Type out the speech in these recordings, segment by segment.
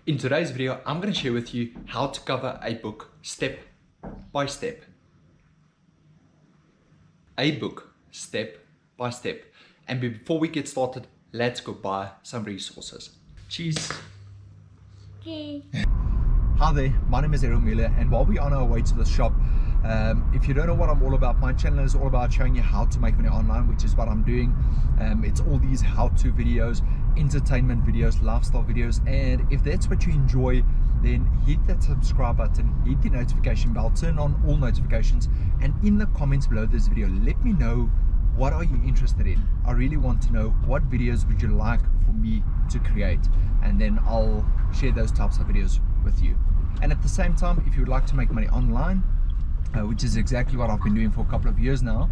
In today's video, I'm going to share with you how to cover a book step by step. A book step by step. And before we get started, let's go buy some resources. Cheers. Okay. Hi there, my name is Errol Muller, and while we're on our way to the shop, if you don't know what I'm all about, my channel is all about showing you how to make money online, which is what I'm doing. It's all these how-to videos, entertainment videos, lifestyle videos, and if that's what you enjoy, then hit that subscribe button, hit the notification bell, turn on all notifications, and in the comments below this video, let me know what are you interested in. I really want to know what videos would you like for me to create, and then I'll share those types of videos with you. And at the same time, if you would like to make money online, which is exactly what I've been doing for a couple of years now,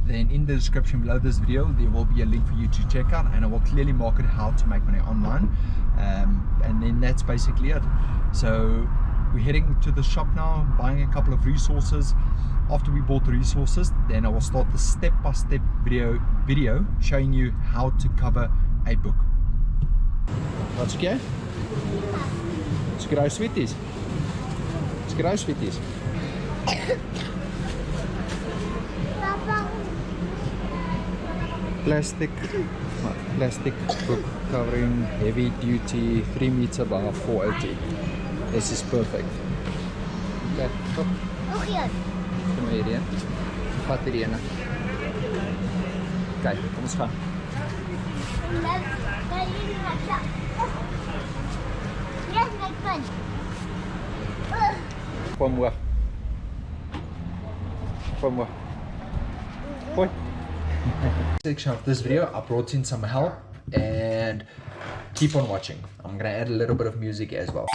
then in the description below this video there will be a link for you to check out, and I will clearly market how to make money online, and then that's basically it. So we're heading to the shop now, buying a couple of resources. After we bought the resources, then I will start the step-by-step video showing you how to cover a book. That's okay? Let's get our sweeties. Let's get our sweeties. Plastic book covering, heavy duty, 3 meter by 480. This is perfect. Okay, stop. Kom hier hierheen. Vat hierdie ene. Kijk, kom ons gaan. Kom hoor. Kom hoor. Hoi. Section of this video, I brought in some help, and keep on watching. I'm gonna add a little bit of music as well.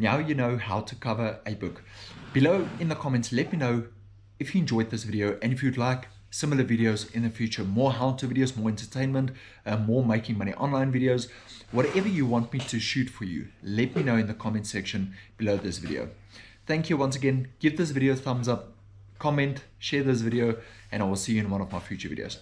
Now you know how to cover a book. Below in the comments, let me know if you enjoyed this video and if you'd like similar videos in the future, more how-to videos, more entertainment, more making money online videos, whatever you want me to shoot for you, let me know in the comment section below this video. Thank you once again. Give this video a thumbs up, comment, share this video, and I will see you in one of my future videos.